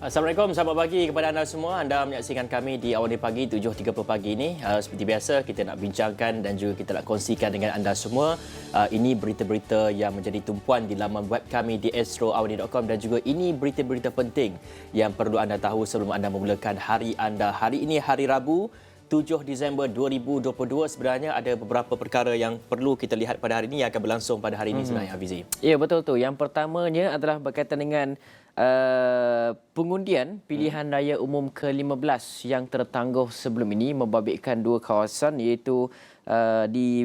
Assalamualaikum, selamat pagi kepada anda semua. Anda menyaksikan kami di Awal Dia Pagi 7.30 pagi ini. Seperti biasa, kita nak bincangkan dan juga kita nak kongsikan dengan anda semua. Ini berita-berita yang menjadi tumpuan di laman web kami di astroawaldia.com dan juga ini berita-berita penting yang perlu anda tahu sebelum anda memulakan hari anda. Hari ini hari Rabu, 7 Disember 2022. Sebenarnya ada beberapa perkara yang perlu kita lihat pada hari ini yang akan berlangsung pada hari ini sebenarnya, Hafizi. Ya, betul tu. Yang pertamanya adalah berkaitan dengan pengundian pilihan raya umum ke-15 yang tertangguh sebelum ini membabitkan dua kawasan iaitu di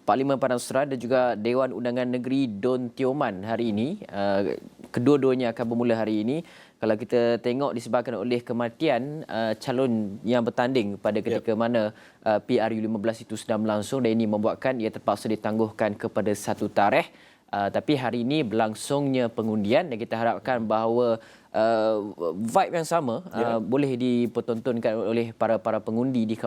Parlimen Padang Serai dan juga Dewan Undangan Negeri Don Tioman hari ini. Kedua-duanya akan bermula hari ini. Kalau kita tengok disebabkan oleh kematian calon yang bertanding pada ketika mana PRU15 itu sedang berlangsung dan ini membuatkan ia terpaksa ditangguhkan kepada satu tarikh. Tapi hari ini berlangsungnya pengundian dan kita harapkan bahawa vibe yang sama boleh dipertontonkan oleh para pengundi di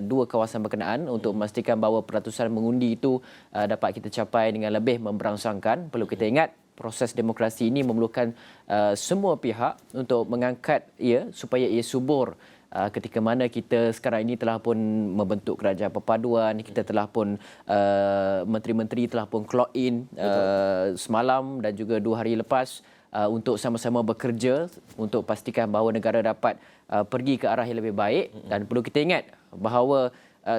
dua kawasan berkenaan untuk memastikan bahawa peratusan mengundi itu dapat kita capai dengan lebih memberangsangkan. Perlu kita ingat proses demokrasi ini memerlukan semua pihak untuk mengangkat ia supaya ia subur. Ketika mana kita sekarang ini telah pun membentuk kerajaan perpaduan, kita telah pun menteri-menteri telah pun clock in semalam dan juga 2 hari lepas untuk sama-sama bekerja untuk pastikan bahawa negara dapat pergi ke arah yang lebih baik. Dan perlu kita ingat bahawa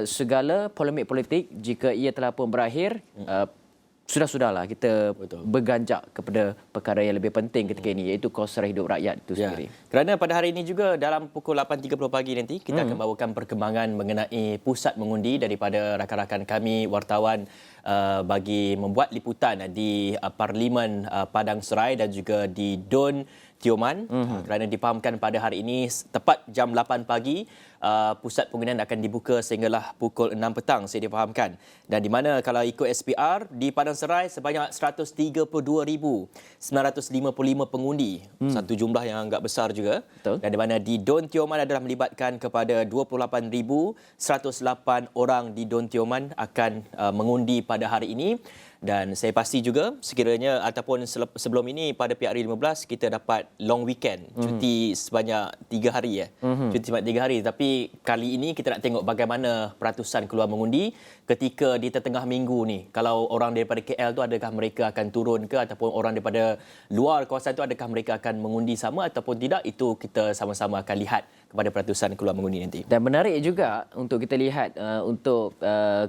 segala polemik politik jika ia telah pun berakhir, sudahlah kita berganjak kepada perkara yang lebih penting ketika ini iaitu kos hidup rakyat itu sendiri. Kerana pada hari ini juga dalam pukul 8.30 pagi nanti kita akan bawakan perkembangan mengenai pusat mengundi daripada rakan-rakan kami wartawan bagi membuat liputan di Parlimen Padang Serai dan juga di Don Tioman. Kerana dipahamkan pada hari ini tepat jam 8 pagi pusat pengundian akan dibuka sehinggalah pukul 6 petang saya difahamkan. Dan di mana kalau ikut SPR di Padang Serai sebanyak 132,955 pengundi. Satu jumlah yang agak besar juga. Betul. Dan di mana di Don Tioman adalah melibatkan kepada 28,108 orang di Don Tioman akan mengundi pada hari ini. Dan saya pasti juga sekiranya ataupun sebelum ini pada PRU15 kita dapat long weekend, cuti sebanyak 3 hari cuti sebanyak 3 hari. Tapi kali ini kita nak tengok bagaimana peratusan keluar mengundi ketika di tengah minggu ni. Kalau orang daripada KL tu adakah mereka akan turun ke ataupun orang daripada luar kawasan tu adakah mereka akan mengundi sama ataupun tidak, itu kita sama-sama akan lihat kepada peratusan keluar mengundi nanti. Dan menarik juga untuk kita lihat untuk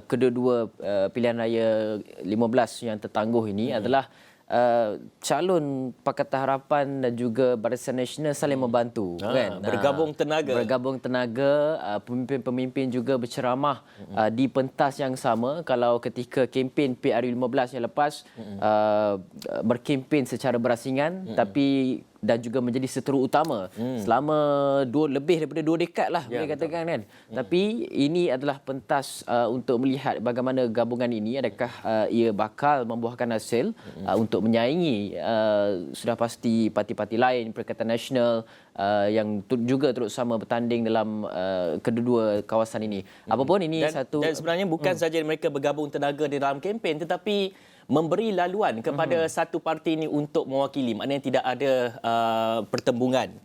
kedua-dua pilihan raya 15 yang tertangguh ini adalah calon Pakatan Harapan dan juga Barisan Nasional saling membantu, kan? Bergabung tenaga, pemimpin-pemimpin juga berceramah di pentas yang sama. Kalau ketika kempen PRU15 yang lepas berkempen secara berasingan tapi dan juga menjadi seteru utama selama lebih daripada 2 dekad lah boleh katakan, kan. Tapi ini adalah pentas untuk melihat bagaimana gabungan ini adakah ia bakal membuahkan hasil untuk menyaingi sudah pasti parti-parti lain Perikatan Nasional yang juga turut sama bertanding dalam kedua-dua kawasan ini. Apapun ini dan sebenarnya bukan saja mereka bergabung tenaga di dalam kempen tetapi memberi laluan kepada satu parti ini untuk mewakili. Maknanya tidak ada pertembungan.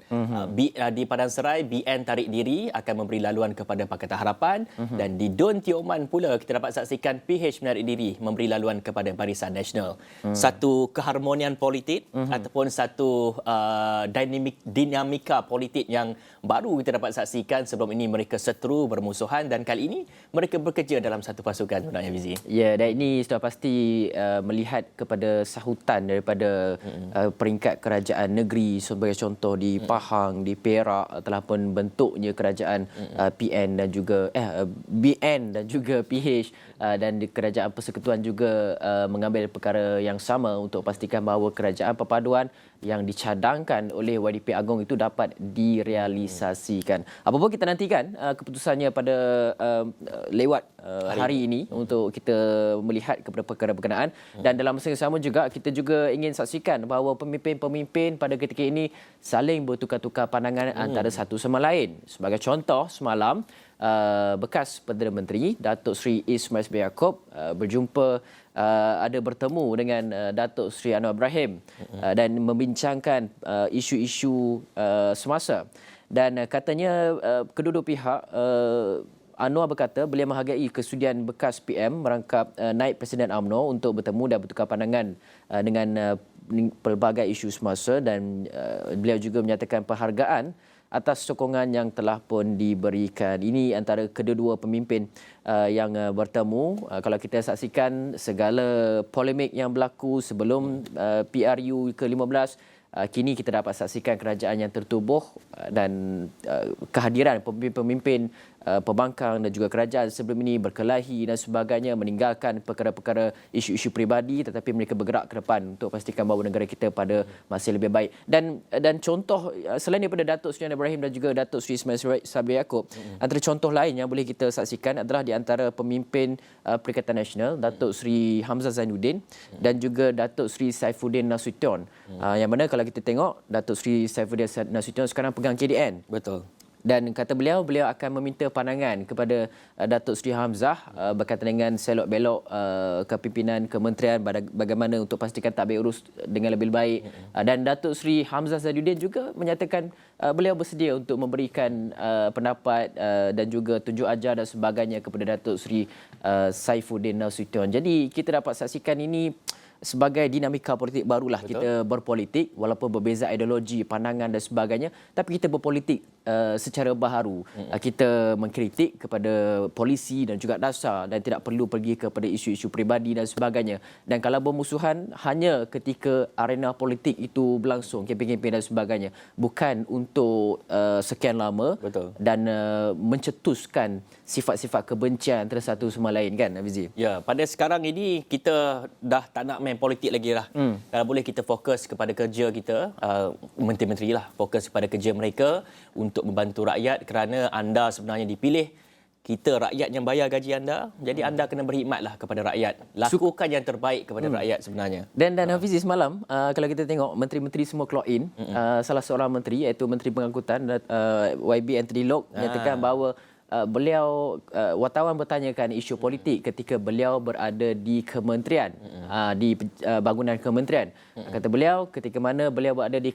Di Padang Serai, BN tarik diri akan memberi laluan kepada Pakatan Harapan dan di Don Tioman pula kita dapat saksikan PH menarik diri memberi laluan kepada Barisan Nasional. Satu keharmonian politik ataupun satu dinamika politik yang baru kita dapat saksikan. Sebelum ini mereka seteru, bermusuhan dan kali ini mereka bekerja dalam satu pasukan sebenarnya, Fizi. Ya, dan ini sudah pasti melihat kepada sahutan daripada peringkat kerajaan negeri. Sebagai contoh di Pahang, di Perak telah pun bentuknya kerajaan PN dan juga BN dan juga PH dan di kerajaan persekutuan juga mengambil perkara yang sama untuk pastikan bahawa kerajaan perpaduan yang dicadangkan oleh YDP Agong itu dapat direalisasikan. Apapun kita nantikan keputusannya pada lewat hari ini untuk kita melihat kepada perkara berkenaan. Dan dalam masa yang sama juga kita juga ingin saksikan bahawa pemimpin-pemimpin pada ketika ini saling bertukar-tukar pandangan antara satu sama lain. Sebagai contoh, semalam bekas Perdana Menteri Datuk Seri Ismail Sabri Yaakob berjumpa ada bertemu dengan Datuk Seri Anwar Ibrahim dan membincangkan isu-isu semasa. Dan katanya kedua-dua pihak, Anwar berkata beliau menghargai kesudian bekas PM merangkap naib Presiden UMNO untuk bertemu dan bertukar pandangan dengan pelbagai isu semasa, dan beliau juga menyatakan penghargaan atas sokongan yang telah pun diberikan. Ini antara kedua-dua pemimpin yang bertemu. Kalau kita saksikan segala polemik yang berlaku sebelum PRU ke-15, kini kita dapat saksikan kerajaan yang tertubuh dan kehadiran pemimpin-pemimpin pembangkang dan juga kerajaan sebelum ini berkelahi dan sebagainya, meninggalkan perkara-perkara isu-isu peribadi, tetapi mereka bergerak ke depan untuk pastikan bahawa negara kita pada masa lebih baik. Dan contoh selain daripada Datuk Seri Anwar Ibrahim dan juga Datuk Seri Ismail Sabri Yaakob, antara contoh lain yang boleh kita saksikan adalah di antara pemimpin Perikatan Nasional Datuk Seri Hamzah Zainuddin dan juga Datuk Seri Saifuddin Nasution. Yang mana kalau kita tengok, Datuk Seri Saifuddin Nasution sekarang pegang KDN. Betul. Dan kata beliau akan meminta pandangan kepada Datuk Seri Hamzah berkaitan dengan selok-belok kepimpinan kementerian, bagaimana untuk pastikan tadbir urus dengan lebih baik. Dan Datuk Seri Hamzah Zainuddin juga menyatakan beliau bersedia untuk memberikan pendapat dan juga tunjuk ajar dan sebagainya kepada Datuk Seri Saifuddin Nasution. Jadi kita dapat saksikan ini sebagai dinamika politik barulah. Betul. Kita berpolitik walaupun berbeza ideologi, pandangan dan sebagainya, tapi kita berpolitik secara baharu. Kita mengkritik kepada polisi dan juga dasar dan tidak perlu pergi kepada isu-isu peribadi dan sebagainya. Dan kalau bermusuhan hanya ketika arena politik itu berlangsung, kempen-kempen dan sebagainya, bukan untuk sekian lama. Betul. Dan mencetuskan sifat-sifat kebencian antara satu sama lain, kan Hafizi? Ya, pada sekarang ini kita dah tak nak main politik lagi lah. Kalau boleh kita fokus kepada kerja kita, menteri-menteri lah fokus kepada kerja mereka untuk membantu rakyat, kerana anda sebenarnya dipilih, kita rakyat yang bayar gaji anda, jadi anda kena berkhidmatlah kepada rakyat. Lakukan yang terbaik kepada rakyat sebenarnya. Dan Hafizi, semalam kalau kita tengok menteri-menteri semua clock in, salah seorang menteri iaitu Menteri Pengangkutan YB Anthony Loke menyatakan bahawa beliau, wartawan bertanyakan isu politik ketika beliau berada di kementerian, di bangunan kementerian. Kata beliau, ketika mana beliau berada di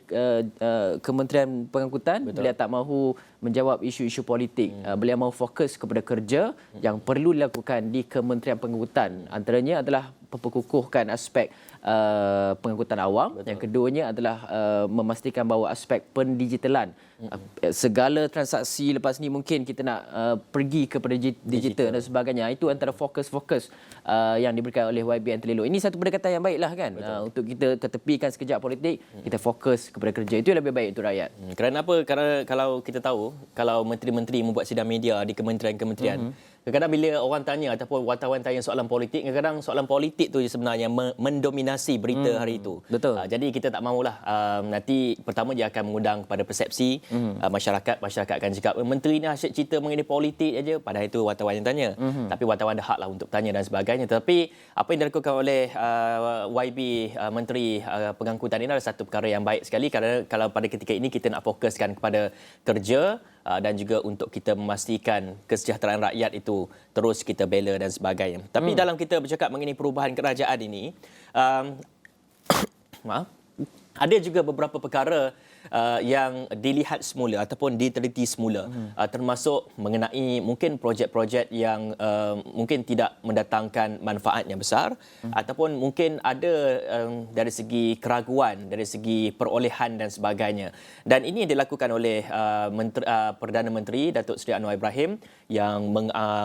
Kementerian Pengangkutan, beliau tak mahu menjawab isu-isu politik. Beliau mahu fokus kepada kerja yang perlu dilakukan di Kementerian Pengangkutan. Antaranya adalah memperkukuhkan aspek pengangkutan awam. Betul. Yang keduanya adalah memastikan bahawa aspek pendigitalan. Segala transaksi lepas ni mungkin kita nak pergi kepada digital dan sebagainya. Itu antara fokus-fokus yang diberikan oleh YB Anthony Loke. Ini satu pendekatan yang baiklah, kan? Untuk kita ketepikan sekejap politik, kita fokus kepada kerja. Itu yang lebih baik untuk rakyat. Kerana apa? Kerana kalau kita tahu, kalau menteri-menteri membuat sidang media di kementerian-kementerian, kadang-kadang bila orang tanya ataupun wartawan tanya soalan politik, kadang-kadang soalan politik tu sebenarnya mendominasi berita hari itu. Betul. Jadi kita tak mahulah. Nanti pertama dia akan mengundang kepada persepsi masyarakat. Masyarakat akan cakap, menteri ni asyik cerita mengenai politik aja. Padahal itu wartawan yang tanya. Tapi wartawan ada hak lah untuk tanya dan sebagainya. Tetapi apa yang dilakukan oleh YB Menteri Pengangkutan ini adalah satu perkara yang baik sekali, kerana kalau pada ketika ini kita nak fokuskan kepada kerja dan juga untuk kita memastikan kesejahteraan rakyat itu terus kita bela dan sebagainya. Tapi dalam kita bercakap mengenai perubahan kerajaan ini, ada juga beberapa perkara yang dilihat semula ataupun diteliti semula, termasuk mengenai mungkin projek-projek yang mungkin tidak mendatangkan manfaat yang besar, ataupun mungkin ada dari segi keraguan, dari segi perolehan dan sebagainya. Dan ini dilakukan oleh Perdana Menteri Datuk Seri Anwar Ibrahim yang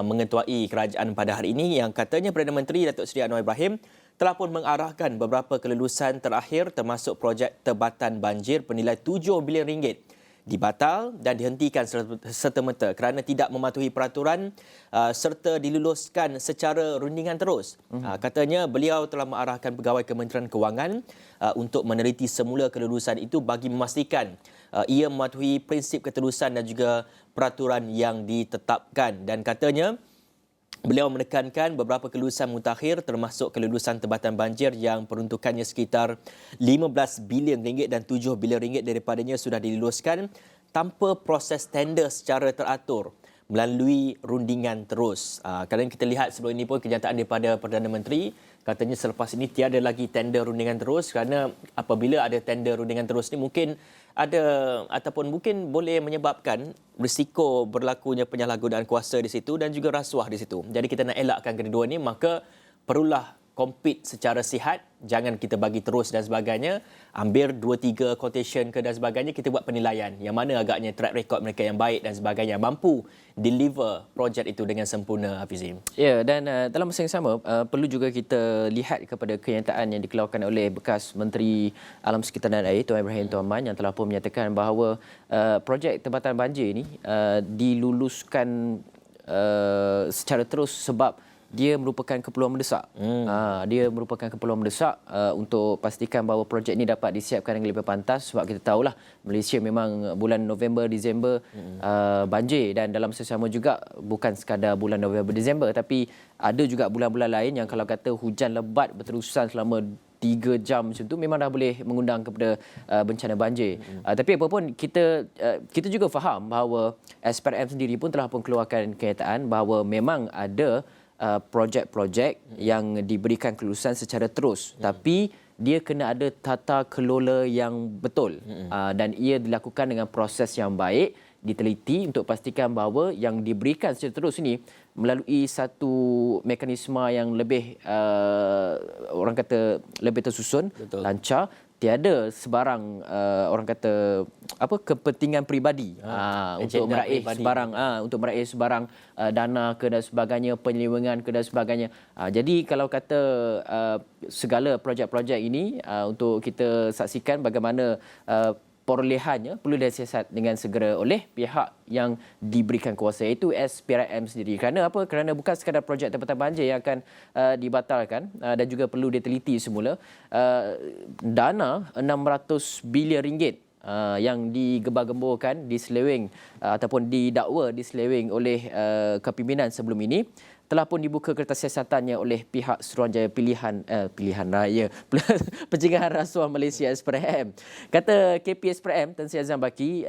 mengetuai kerajaan pada hari ini, yang katanya Perdana Menteri Datuk Seri Anwar Ibrahim telah pun mengarahkan beberapa kelulusan terakhir termasuk projek tebatan banjir bernilai 7 bilion ringgit dibatal dan dihentikan serta-merta kerana tidak mematuhi peraturan serta diluluskan secara rundingan terus. Katanya beliau telah mengarahkan pegawai Kementerian Kewangan untuk meneliti semula kelulusan itu bagi memastikan ia mematuhi prinsip keterusan dan juga peraturan yang ditetapkan. Dan katanya beliau menekankan beberapa kelulusan mutakhir termasuk kelulusan tebatan banjir yang peruntukannya sekitar 15 bilion ringgit dan 7 bilion ringgit daripadanya sudah diluluskan tanpa proses tender secara teratur. melalui rundingan terus. Kerana kita lihat sebelum ini pun kenyataan daripada Perdana Menteri, katanya selepas ini tiada lagi tender rundingan terus, kerana apabila ada tender rundingan terus ni mungkin ada ataupun mungkin boleh menyebabkan risiko berlakunya penyalahgunaan kuasa di situ dan juga rasuah di situ. Jadi kita nak elakkan kedua ni, maka perlulah compete secara sihat, jangan kita bagi terus dan sebagainya, ambil 2-3 quotation ke dan sebagainya, kita buat penilaian yang mana agaknya track record mereka yang baik dan sebagainya, mampu deliver projek itu dengan sempurna, Hafizim. Ya, dan dalam masa yang sama perlu juga kita lihat kepada kenyataan yang dikeluarkan oleh bekas Menteri Alam Sekitar dan Air Tuan Ibrahim Tuan Man yang telah pun menyatakan bahawa projek tempatan banjir ini diluluskan secara terus sebab dia merupakan keperluan mendesak. Dia merupakan keperluan mendesak untuk pastikan bahawa projek ini dapat disiapkan dengan lebih pantas, sebab kita tahulah Malaysia memang bulan November, Disember banjir, dan dalam masa sama juga bukan sekadar bulan November, Disember, tapi ada juga bulan-bulan lain yang kalau kata hujan lebat berterusan selama 3 jam macam tu memang dah boleh mengundang kepada bencana banjir. Tapi apapun kita juga faham bahawa SPRM sendiri pun telah pun keluarkan kenyataan bahawa memang ada projek-projek yang diberikan kelulusan secara terus, tapi dia kena ada tata kelola yang betul, dan ia dilakukan dengan proses yang baik, diteliti untuk pastikan bahawa yang diberikan secara terus ini melalui satu mekanisme yang lebih orang kata lebih tersusun, betul, lancar, tiada sebarang orang kata kepentingan peribadi untuk meraih sebarang untuk meraih sebarang dana ke dan sebagainya, penyelewengan ke dan sebagainya. Jadi kalau kata segala projek-projek ini untuk kita saksikan bagaimana perolehannya perlu disiasat dengan segera oleh pihak yang diberikan kuasa, iaitu SPRM sendiri. Kerana apa? Kerana bukan sekadar projek tempatan banjir yang akan dibatalkan, dan juga perlu diteliti semula dana 600 bilion ringgit yang digembar-gemburkan, diseleweng ataupun didakwa diseleweng oleh kepimpinan sebelum ini, telah pun dibuka kertas siasatannya oleh pihak Suruhanjaya Pilihan Raya Pencegahan Rasuah Malaysia SPRM. Kata KP SPRM Tan Sri Azam Baki,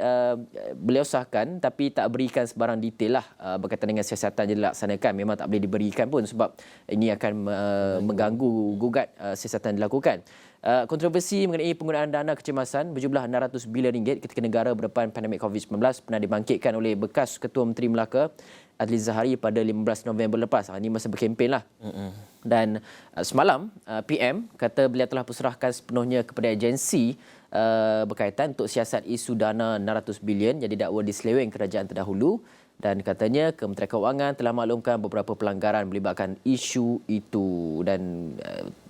beliau sahkan tapi tak berikan sebarang detail lah berkaitan dengan siasatan yang dilaksanakan. Memang tak boleh diberikan pun sebab ini akan mengganggu gugat siasatan dilakukan. Kontroversi mengenai penggunaan dana kecemasan berjumlah 600 bilion ringgit ketika negara berdepan pandemik COVID-19 pernah dibangkitkan oleh bekas Ketua Menteri Melaka Adli Zahari pada 15 November lepas. Ini masa berkempen lah. Dan semalam PM kata beliau telah perserahkan sepenuhnya kepada agensi berkaitan untuk siasat isu dana 600 bilion yang didakwa diseleweng kerajaan terdahulu, dan katanya Kementerian Kewangan telah maklumkan beberapa pelanggaran melibatkan isu itu. Dan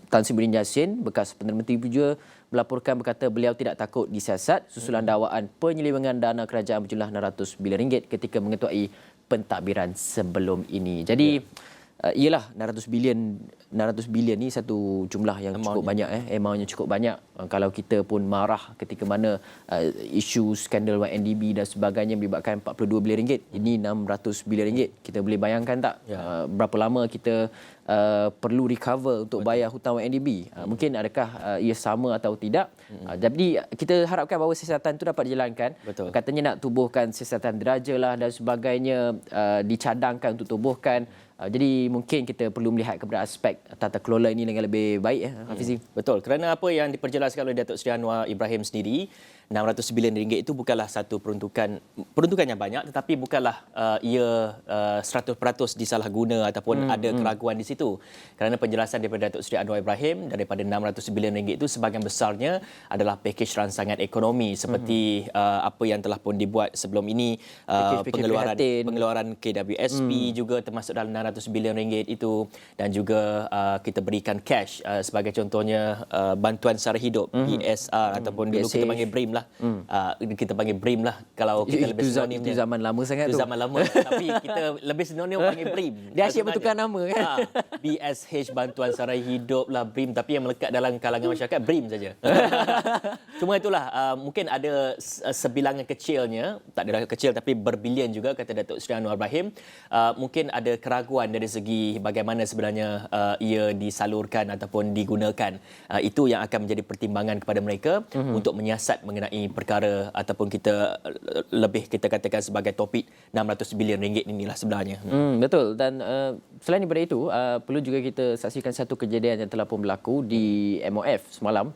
Tan Sri Yassin, bekas Perdana Menteri juga melaporkan berkata beliau tidak takut disiasat susulan dakwaan penyelewengan dana kerajaan berjumlah 600 bilion ringgit ketika mengetuai pentadbiran sebelum ini. Jadi ialah 600 bilion ni satu jumlah yang cukup banyak, amountnya cukup banyak. Kalau kita pun marah ketika mana isu skandal YNDB dan sebagainya melibatkan 42 bilion ringgit, ini 600 bilion ringgit. Kita boleh bayangkan tak berapa lama kita perlu recover untuk bayar hutang YNDB? Mungkin adakah ia sama atau tidak? Jadi kita harapkan bahawa siasatan itu dapat dijalankan. Betul. Katanya nak tubuhkan siasatan diraja lah dan sebagainya, dicadangkan untuk tubuhkan. Jadi mungkin kita perlu melihat kepada aspek tata kelola ini dengan lebih baik, Hafizi. Betul. Kerana apa yang diperjelaskan oleh Datuk Seri Anwar Ibrahim sendiri, 600 bilion ringgit itu bukanlah satu peruntukan yang banyak, tetapi bukanlah ia 100% disalahguna ataupun ada keraguan di situ. Kerana penjelasan daripada Datuk Seri Anwar Ibrahim, daripada 600 bilion ringgit itu sebahagian besarnya adalah pakej rangsangan ekonomi seperti apa yang telah pun dibuat sebelum ini, pengeluaran KWSP juga termasuk dalam 600 bilion ringgit itu, dan juga kita berikan cash sebagai contohnya bantuan sara hidup, PSR ataupun dulu kita panggil BRIM lah. Kita panggil BRIM lah kalau kita lebih sinonim. Itu zaman lama sangat itu. Zaman lama tapi kita lebih sinonim panggil BRIM. Dia asyik bertukar nama kan. BSH bantuan sara hidup lah, BRIM, tapi yang melekat dalam kalangan masyarakat BRIM saja. Cuma itulah mungkin ada sebilangan kecilnya, tak ada kecil tapi berbilion juga, kata Datuk Seri Anwar Ibrahim. Mungkin ada keraguan dari segi bagaimana sebenarnya ia disalurkan ataupun digunakan. Itu yang akan menjadi pertimbangan kepada mereka untuk menyiasat mengenai mengenai perkara ataupun kita lebih kita katakan sebagai topik 600 bilion ringgit inilah sebenarnya. Betul. Dan selain daripada itu, perlu juga kita saksikan satu kejadian yang telah pun berlaku di MOF semalam,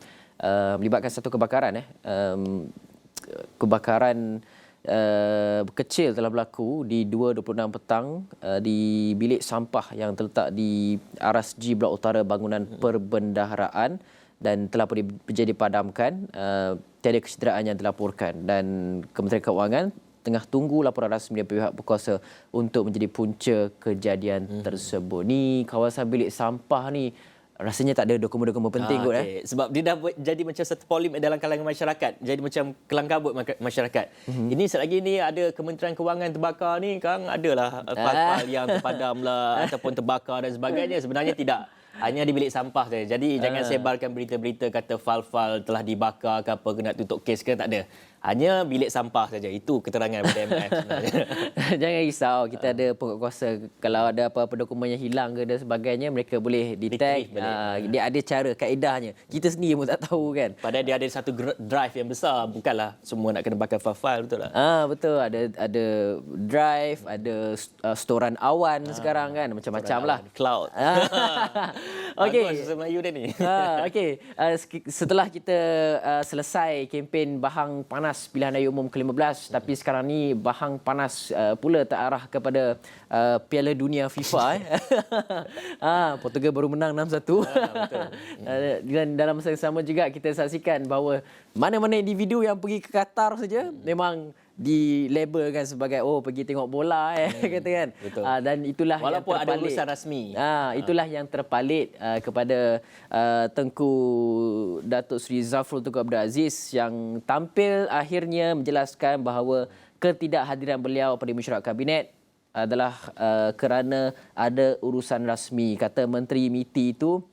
melibatkan satu kebakaran. Kebakaran kecil telah berlaku di 2.26 petang di bilik sampah yang terletak di Aras G Blok Utara Bangunan Perbendaharaan, dan telah pun dipadamkan. Tiada kecederaan yang dilaporkan, dan Kementerian Keuangan tengah tunggu laporan rasmi dari pihak berkuasa untuk menjadi punca kejadian tersebut. Ni kawasan bilik sampah ni rasanya tak ada dokumen-dokumen penting kot. Sebab dia dah jadi macam satu polemik dalam kalangan masyarakat. Jadi macam kelang kabut masyarakat. Ini selagi ni ada Kementerian Kewangan terbakar ni, kan adalah fal-fal yang terpadam lah ataupun terbakar dan sebagainya. Sebenarnya tidak. Hanya di bilik sampah saja. Jadi jangan sebarkan berita-berita kata fal-fal telah dibakar ke apa, kena tutup kes ke, tak ada. Hanya bilik sampah saja. Itu keterangan daripada MF sebenarnya. Jangan risau, kita ada penguatkuasa. Kalau ada apa-apa dokumen yang hilang ke dan sebagainya, mereka boleh detect. Dia ada cara, kaedahnya. Kita sendiri pun tak tahu kan. Padahal dia ada satu drive yang besar. Bukanlah semua nak kena bakar fal-fal, betul tak? Betul. Ada drive, ada storan awan sekarang kan. Macam-macam lah. Cloud. Okey. Bagus bahasa Melayu dia ni. Okey. Setelah kita selesai kempen Bahang Panas Pilihan Raya Umum ke-15, tapi sekarang ni bahang panas pula terarah kepada Piala Dunia FIFA. Portugal baru menang 6-1. Dan dalam masa yang sama juga kita saksikan bahawa mana-mana individu yang pergi ke Qatar saja memang dilabelkan sebagai pergi tengok bola kata kan. Dan itulah walaupun yang terpalit. ada urusan rasmi. Itulah yang terpalit kepada Tengku Datuk Seri Zafrul Tunku Abdul Aziz, yang tampil akhirnya menjelaskan bahawa ketidakhadiran beliau pada mesyuarat kabinet adalah kerana ada urusan rasmi. Kata Menteri MITI itu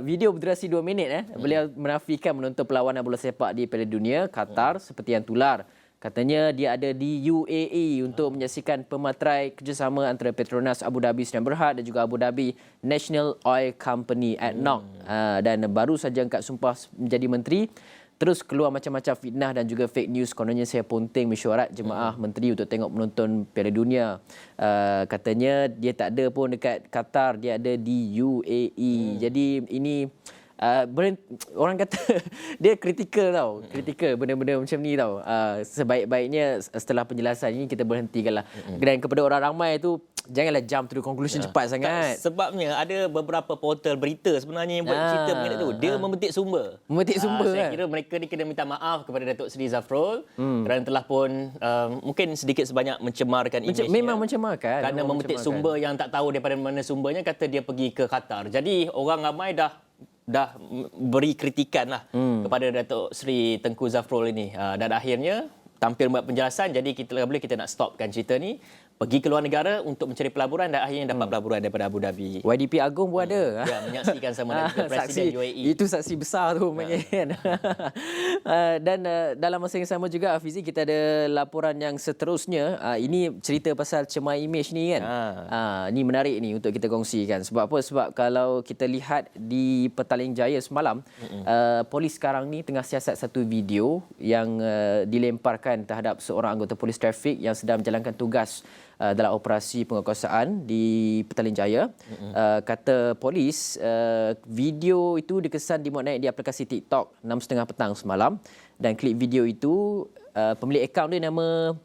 video berdurasi 2 minit beliau menafikan menonton perlawanan bola sepak di Piala Dunia Qatar seperti yang tular. Katanya dia ada di UAE untuk menyaksikan pematerai kerjasama antara Petronas Abu Dhabi Sdn Bhd dan juga Abu Dhabi National Oil Company ADNOC. Dan baru saja angkat sumpah menjadi menteri, terus keluar macam-macam fitnah dan juga fake news. Kononnya saya ponting mesyuarat jemaah menteri untuk tengok menonton Piala Dunia. Katanya dia tak ada pun dekat Qatar, dia ada di UAE. Jadi ini orang kata dia kritikal tau. Kritikal benda-benda macam ni tau. Sebaik-baiknya setelah penjelasan ini kita berhentikanlah. Dan kepada orang ramai tu, janganlah jump to the conclusion cepat sangat. Sebabnya ada beberapa portal berita sebenarnya yang buat cerita mengenai tu. Dia memetik sumber. Memetik sumber. Saya kira mereka ni kena minta maaf kepada Datuk Seri Zafrul kerana telah pun mungkin sedikit sebanyak mencemarkan imej. Memang mencemarkan. Kerana memetik sumber yang tak tahu daripada mana sumbernya, kata dia pergi ke Qatar. Jadi orang ramai dah beri kritikan lah kepada Datuk Seri Tengku Zafrul ini. Dan akhirnya tampil buat penjelasan, jadi kita nak stopkan cerita ni, pergi ke luar negara untuk mencari pelaburan dan akhirnya dapat pelaburan daripada Abu Dhabi. YDP Agong pun ada. Ya, menyaksikan sama dengan Presiden UAE. Itu saksi besar tu maknanya kan. Dan dalam masa yang sama juga Hafizi, kita ada laporan yang seterusnya. Ini cerita pasal cemar imej ni kan. Ini menarik ni untuk kita kongsikan. Sebab apa? Sebab kalau kita lihat di Petaling Jaya semalam, polis sekarang ni tengah siasat satu video yang dilemparkan terhadap seorang anggota polis trafik yang sedang menjalankan tugas dalam operasi penguatkuasaan di Petaling Jaya. Kata polis, video itu dikesan dimuat naik di aplikasi TikTok 6.30 petang semalam, dan klip video itu pemilik akaun dia nama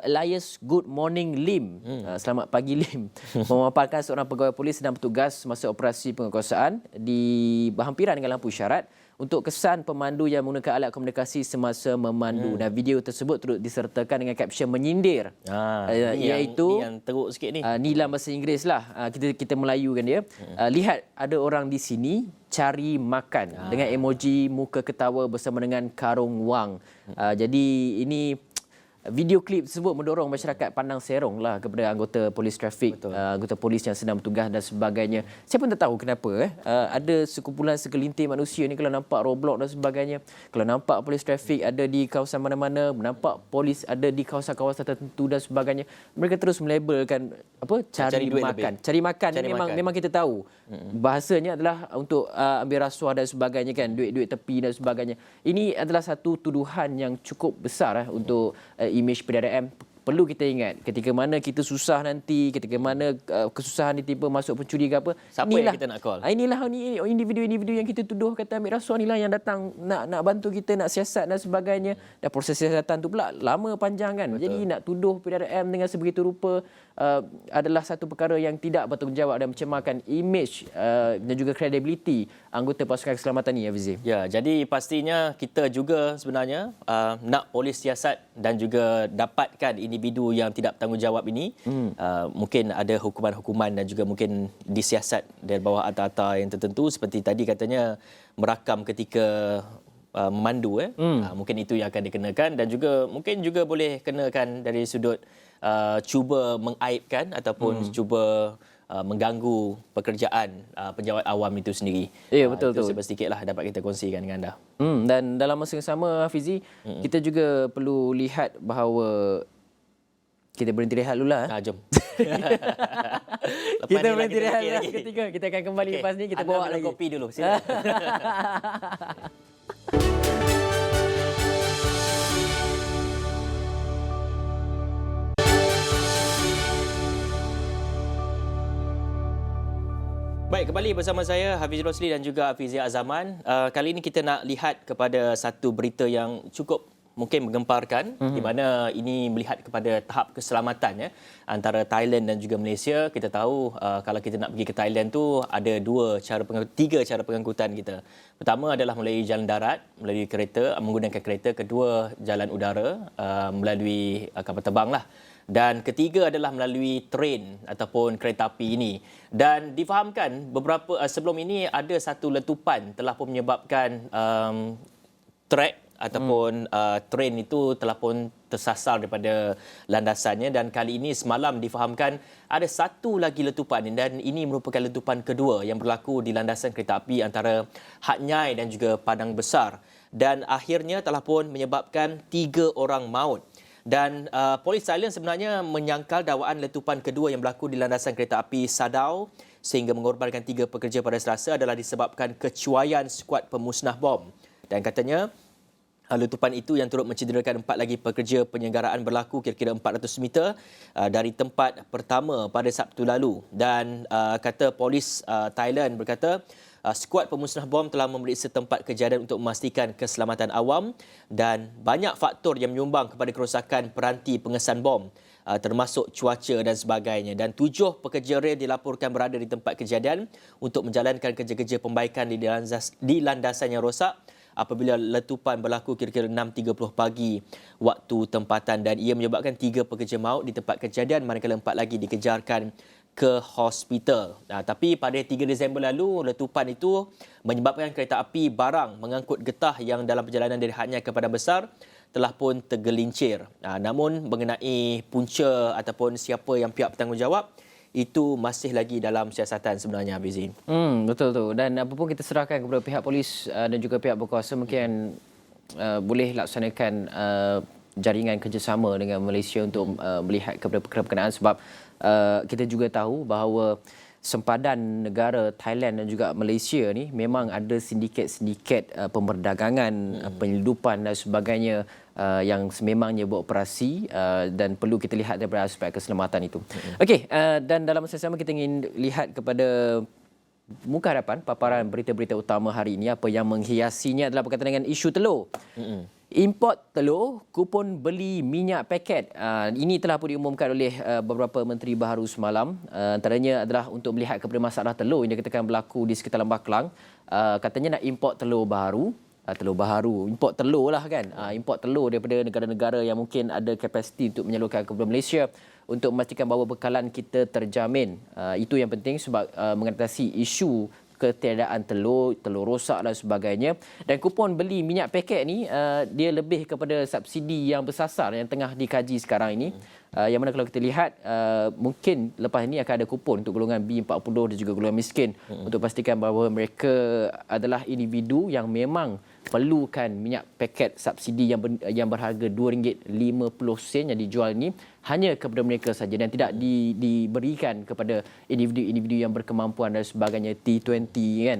Elias Good Morning Lim. Selamat pagi Lim. Memaparkan seorang pegawai polis sedang bertugas masa operasi penguatkuasaan di berhampiran dengan lampu isyarat untuk kesan pemandu yang menggunakan alat komunikasi semasa memandu. Dan video tersebut turut disertakan dengan kapsion menyindir. Iaitu yang teruk sikit ni. Ni dalam bahasa Inggeris lah. Kita melayukan dia. Lihat, ada orang di sini cari makan, dengan emoji muka ketawa bersama dengan karung wang. Jadi ini video klip tersebut mendorong masyarakat pandang serong lah kepada anggota polis trafik, anggota polis yang sedang bertugas dan sebagainya. Saya pun tak tahu kenapa ada sekumpulan segelintir manusia ni kalau nampak roadblock dan sebagainya, kalau nampak polis trafik ada di kawasan mana-mana, nampak polis ada di kawasan-kawasan tertentu dan sebagainya, mereka terus melabelkan cari makan. Memang kita tahu bahasanya adalah untuk ambil rasuah dan sebagainya kan, duit-duit tepi dan sebagainya. Ini adalah satu tuduhan yang cukup besar untuk imej PDRM. Perlu kita ingat ketika mana kita susah nanti, ketika mana kesusahan ditimpa masuk pencuri ke apa, siapa yang kita nak call? Inilah individu-individu yang kita tuduh kata ambil rasuah inilah yang datang nak bantu kita, nak siasat dan sebagainya. Dan proses siasatan tu pula lama panjang kan. Betul. Jadi nak tuduh PDRM dengan sebegitu rupa adalah satu perkara yang tidak bertanggungjawab dan mencemarkan imej dan juga kredibiliti anggota pasukan keselamatan ni, Hafizi. Ya, jadi pastinya kita juga sebenarnya nak polis siasat dan juga dapatkan individu yang tidak bertanggungjawab ini. Mungkin ada hukuman-hukuman dan juga mungkin disiasat dari bawah atas-atas yang tertentu, seperti tadi katanya merakam ketika memandu. Mungkin itu yang akan dikenakan, dan juga mungkin juga boleh kenakan dari sudut cuba mengaibkan ataupun cuba mengganggu pekerjaan penjawat awam itu sendiri. Ya, betul tu. Sedikitlah dapat kita kongsikan dengan anda. Dan dalam masa yang sama, Hafizi, kita juga perlu lihat bahawa kita berhenti rehat dulu lah. Jom. Kita berhenti rehat lah seketika. Kita akan kembali lepas ni. Kita bawa lagi kopi dulu. Silakan. Baik, kembali bersama saya Hafiz Rosli dan juga Hafizia Azaman. Kali ini kita nak lihat kepada satu berita yang cukup mungkin menggemparkan, di mana ini melihat kepada tahap keselamatan antara Thailand dan juga Malaysia. Kita tahu kalau kita nak pergi ke Thailand tu ada tiga cara pengangkutan kita. Pertama adalah melalui jalan darat, melalui kereta, menggunakan kereta. Kedua, jalan udara, melalui kapal terbang lah. Dan ketiga adalah melalui train ataupun kereta api ini. Dan difahamkan sebelum ini ada satu letupan telah pun menyebabkan track ataupun train itu telah pun tersasar daripada landasannya, dan kali ini semalam difahamkan ada satu lagi letupan, dan ini merupakan letupan kedua yang berlaku di landasan kereta api antara Hat Yai dan juga Padang Besar, dan akhirnya telah pun menyebabkan 3 orang maut. Dan polis Thailand sebenarnya menyangkal dakwaan letupan kedua yang berlaku di landasan kereta api Sadao sehingga mengorbankan 3 pekerja pada Selasa adalah disebabkan kecuaian skuad pemusnah bom, dan katanya letupan itu yang turut mencederakan 4 lagi pekerja penyelenggaraan berlaku kira-kira 400 meter dari tempat pertama pada Sabtu lalu. Dan kata polis Thailand berkata skuad pemusnah bom telah memeriksa tempat kejadian untuk memastikan keselamatan awam, dan banyak faktor yang menyumbang kepada kerosakan peranti pengesan bom termasuk cuaca dan sebagainya. Dan 7 pekerja rel dilaporkan berada di tempat kejadian untuk menjalankan kerja-kerja pembaikan di landasan yang rosak apabila letupan berlaku kira-kira 6.30 pagi waktu tempatan, dan ia menyebabkan 3 pekerja maut di tempat kejadian manakala 4 lagi dikejarkan ke hospital. Tapi pada 3 Disember lalu letupan itu menyebabkan kereta api barang mengangkut getah yang dalam perjalanan dari Hat Yai ke Padang Besar telah pun tergelincir. Namun mengenai punca ataupun siapa yang pihak bertanggungjawab, itu masih lagi dalam siasatan sebenarnya, Hafizi. Betul tu. Dan apa pun kita serahkan kepada pihak polis dan juga pihak berkuasa, mungkin boleh laksanakan jaringan kerjasama dengan Malaysia untuk melihat kepada perkara berkenaan, sebab kita juga tahu bahawa sempadan negara Thailand dan juga Malaysia ni memang ada sindiket-sindiket pemperdagangan, penyeludupan dan sebagainya yang sememangnya beroperasi, dan perlu kita lihat daripada aspek keselamatan itu. Okey, dan dalam masa sama kita ingin lihat kepada muka hadapan paparan berita-berita utama hari ini. Apa yang menghiasinya adalah berkaitan dengan isu telur. Import telur, kupon beli minyak paket. Ini telah pun diumumkan oleh beberapa menteri baharu semalam. Antaranya adalah untuk melihat kepada masalah telur yang dikatakan berlaku di sekitar Lembah Kelang. Katanya nak import telur baharu. Import telur lah kan. Import telur daripada negara-negara yang mungkin ada kapasiti untuk menyalurkan kepada Malaysia untuk memastikan bahawa bekalan kita terjamin. Itu yang penting sebab mengatasi isu ketiadaan telur rosak dan sebagainya. Dan kupon beli minyak paket ni dia lebih kepada subsidi yang bersasar yang tengah dikaji sekarang ini. Yang mana kalau kita lihat mungkin lepas ini akan ada kupon untuk golongan B40 dan juga golongan miskin untuk pastikan bahawa mereka adalah individu yang memang perlukan minyak paket subsidi yang berharga RM2.50 yang dijual ini hanya kepada mereka saja dan tidak diberikan kepada individu-individu yang berkemampuan dan sebagainya T20 kan.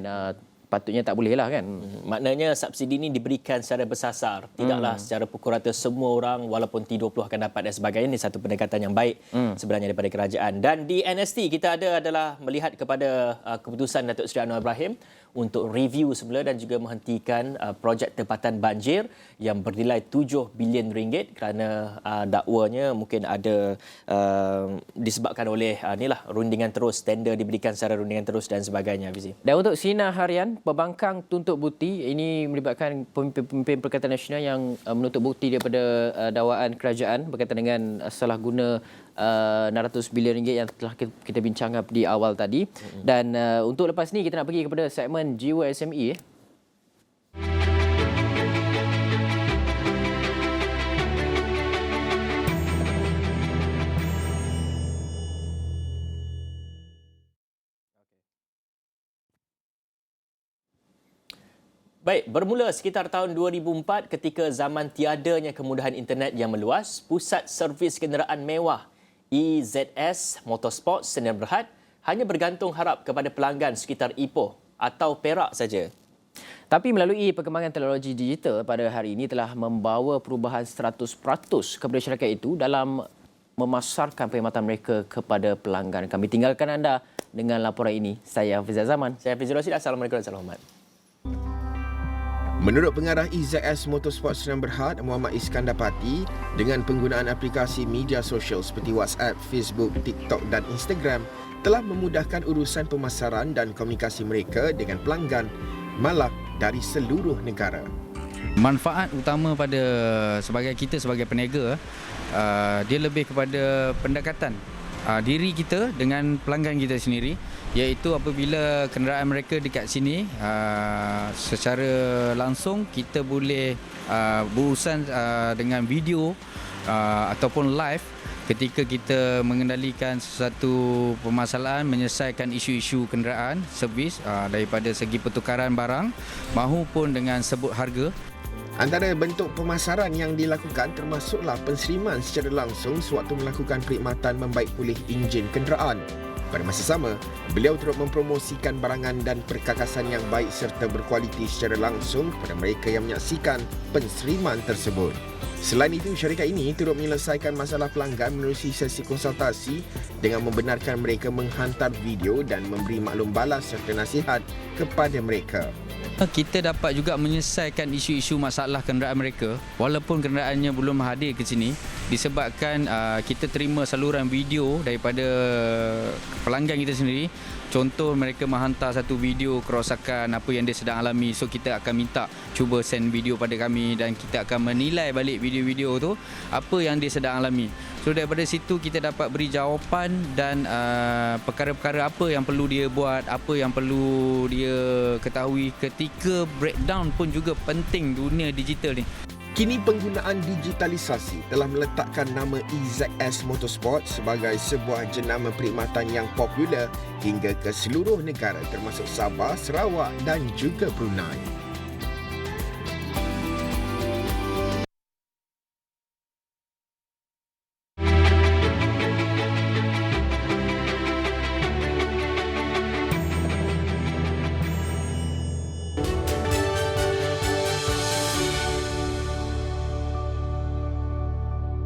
Patutnya tak boleh lah kan. Maknanya subsidi ini diberikan secara bersasar. Tidaklah secara pukul rata semua orang walaupun T20 akan dapat dan sebagainya. Ini satu pendekatan yang baik sebenarnya daripada kerajaan. Dan di NST kita adalah melihat kepada keputusan Datuk Seri Anwar Ibrahim untuk review semula dan juga menghentikan projek tempatan banjir yang bernilai RM7 bilion kerana dakwanya mungkin ada disebabkan oleh rundingan terus, tender diberikan secara rundingan terus dan sebagainya. Fizi. Dan untuk sinar harian, pembangkang tuntut bukti, ini melibatkan pemimpin Perikatan Nasional yang menuntut bukti daripada dakwaan kerajaan berkaitan dengan salah guna RM600 bilion yang telah kita bincangkan di awal tadi. Dan untuk lepas ni kita nak pergi kepada segmen Jiwa SME. Baik, bermula sekitar tahun 2004 ketika zaman tiadanya kemudahan internet yang meluas, pusat servis kenderaan mewah EZS Motorsports Sdn Bhd hanya bergantung harap kepada pelanggan sekitar Ipoh atau Perak saja. Tapi melalui perkembangan teknologi digital pada hari ini telah membawa perubahan 100% kepada syarikat itu dalam memasarkan perkhidmatan mereka kepada pelanggan. Kami tinggalkan anda dengan laporan ini. Saya Hafiz Zaman. Saya Hafiz Rashid. Assalamualaikum dan salam hormat. Menurut pengarah EZS Motorsports Sdn Bhd Muhammad Iskandar Pati, dengan penggunaan aplikasi media sosial seperti WhatsApp, Facebook, TikTok dan Instagram telah memudahkan urusan pemasaran dan komunikasi mereka dengan pelanggan malah dari seluruh negara. Manfaat utama pada kita sebagai peniaga, dia lebih kepada pendekatan diri kita dengan pelanggan kita sendiri, iaitu apabila kenderaan mereka dekat sini secara langsung kita boleh berurusan dengan video ataupun live ketika kita mengendalikan sesuatu permasalahan, menyelesaikan isu-isu kenderaan, servis daripada segi pertukaran barang mahupun dengan sebut harga. Antara bentuk pemasaran yang dilakukan termasuklah penseriman secara langsung sewaktu melakukan perkhidmatan membaik pulih enjin kenderaan. Pada masa sama, beliau turut mempromosikan barangan dan perkakasan yang baik serta berkualiti secara langsung kepada mereka yang menyaksikan penseriman tersebut. Selain itu, syarikat ini turut menyelesaikan masalah pelanggan menerusi sesi konsultasi dengan membenarkan mereka menghantar video dan memberi maklum balas serta nasihat kepada mereka. Kita dapat juga menyelesaikan isu-isu masalah kenderaan mereka walaupun kenderaannya belum hadir ke sini, disebabkan kita terima saluran video daripada pelanggan kita sendiri. Contoh, mereka menghantar satu video kerosakan apa yang dia sedang alami, so kita akan minta cuba send video pada kami dan kita akan menilai balik video-video tu apa yang dia sedang alami. So daripada situ kita dapat beri jawapan dan perkara-perkara apa yang perlu dia buat, apa yang perlu dia ketahui ketika breakdown pun juga penting dunia digital ni. Kini penggunaan digitalisasi telah meletakkan nama EZS Motorsports sebagai sebuah jenama perkhidmatan yang popular hingga ke seluruh negara termasuk Sabah, Sarawak dan juga Brunei.